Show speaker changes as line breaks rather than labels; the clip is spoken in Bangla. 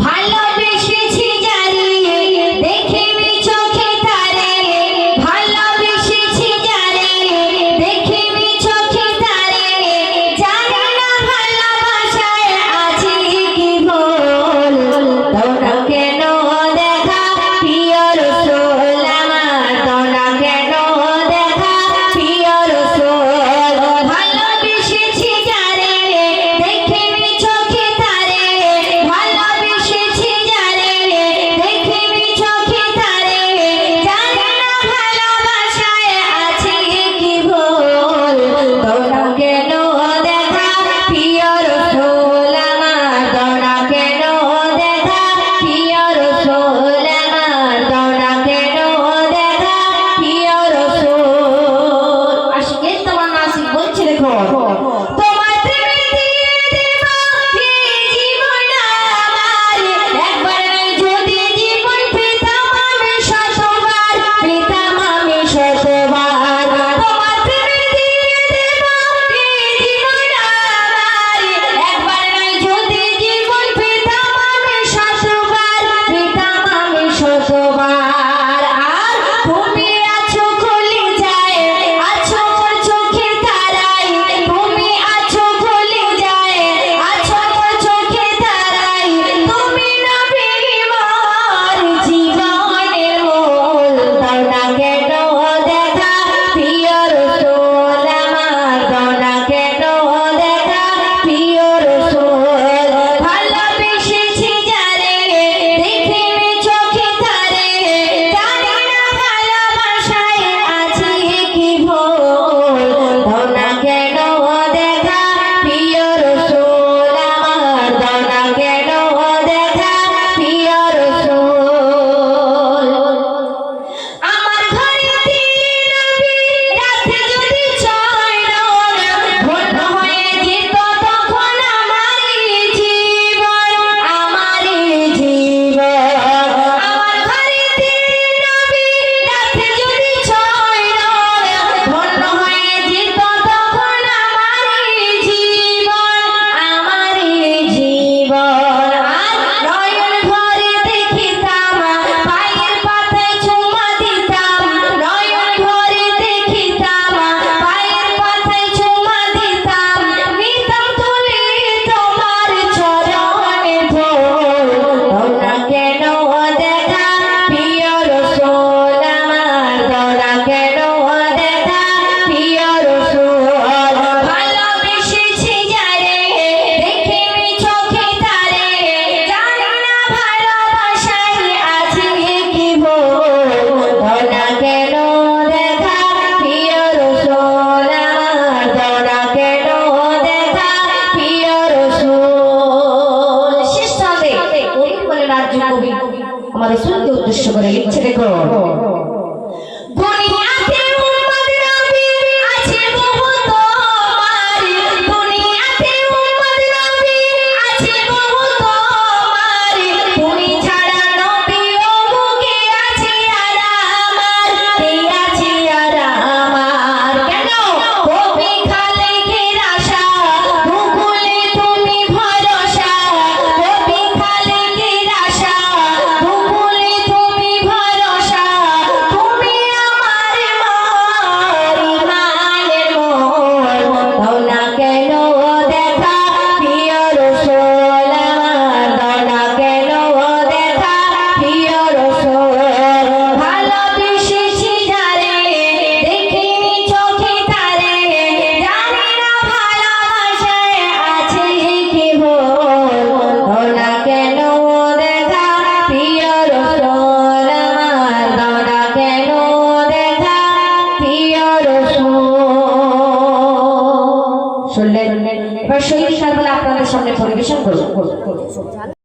ভালোবেসেছি জানি দেখিনি চোখে তারে, ভালোবেসেছি জানি দেখিনি চোখে তারে, জানি না ভালোবাসায় আছে কি ভুল, তোরা কেন দেখা প্রিয় রাসূল আমার, তোরা কেন দেখা প্রিয় রাসূল, ভালোবেসেছি জানি দেখিনি চোখে তারে, ভালোবেসেছি জানি দেখিনি চোখে তারে, জানি না ভালোবাসায় আছে কি ভুল, তোরা কেন দেখা প্রিয় রাসূল আমার, তোরা কেন দেখা প্রিয় রাসূল আমার, তোরা কেন দেখা প্রিয় রাসূল। আশিকে তোমার নাসিক বলছে দেখো, তোমার প্রেমে দিয়ে দেব এই জীবন আমার, একবার নয় যদি জীবন পেতাম আমি শতবার, পেতাম আমি শতবার, তোমার প্রেমে দিয়ে দেব এই জীবন আমার, একবার নয় যদি জীবন পেতাম আমি শতবার, পেতাম আমি শতবার। আর তুমি আছো কলিজায়, আছো মোর চোখের তারায়, তুমি আছো কলিজায়, আছো মোর চোখের তারায়, তুমি নবী মোর জীবনের মূল, তোরা কেন দেখা প্রিয় রাসূল আমার, তোরা কেন দেখা প্রিয় রাসূল, ভালোবেসেছি যারে দেখিনি চোখে তারে, জানি না ভালোবাসায় আছে কি ভুল, তোরা কেন দেখা প্রিয় রাসূল আমার, তোরা কেন দেখা প্রিয় রাসূল। আমার ঘরেতে নবী রাতে যদি চয়ন ধন্য হয়ে যেত তখন আমারই জীবন, আমারই জীবন, আমার ঘরেতে নবী রাতে যদি চয়ন ধন্য হয়ে যেত তখন আমারই জীবন, আমারই জীবন। আর নয়ন ভরে দেখিতাম পায়ের পাতায় চুমা দিতাম, নয়ন ভরে দেখিতাম পায়ের পাতায় চুমা দিতাম, নিতাম তুলে তোমার চরণে ধুল, তোরা কেন দেখা প্রিয় রাসূল আমার, তোরা কেন দেখা প্রিয় রাসূল, ভালোবেসেছি যারে দেখিনি চোখে তারে, জানি না ভালোবাসায় আছে কি ভুল, তোরা কেন দেখা প্রিয় রাসূল আমার, তোরা কেন দেখা প্রিয় রাসূল। শেষ ছন্দে কবি বলে রাজ্য কবি আমাদের শুনতে উদ্দেশ্য করে লিখছে দেখো, দুনিয়াতে উম্মত নবী আছে বহু তোমার, দুনিয়াতে উম্মত নবী আছে বহু তোমার, তুমি ছাড়া নবী ও বুকে আছে আর আমার, কে আছে আর আমার, কেন কবি খালেকের আশা ভুলে তুমি ভরসা, কবি খালেকের আশা ভুলে তুমি ভরসা, তুমি আমার মোর ইমানের মোর, তোরা কেন দেখা প্রিয় রাসূল আমার, তোরা কেন দেখা প্রিয় রাসূল, ভালোবেসেছি যারে দেখিনি চোখে তারে, জানি না ভালোবাসায় আছে কি ভুল, তোরা কেন দেখা প্রিয় রাসূল আমার, তোরা কেন দেখা প্রিয় রাসূল। শুনলেন? এবার শহীদ সাহেব আপনাদের সামনে পরিবেশন করব।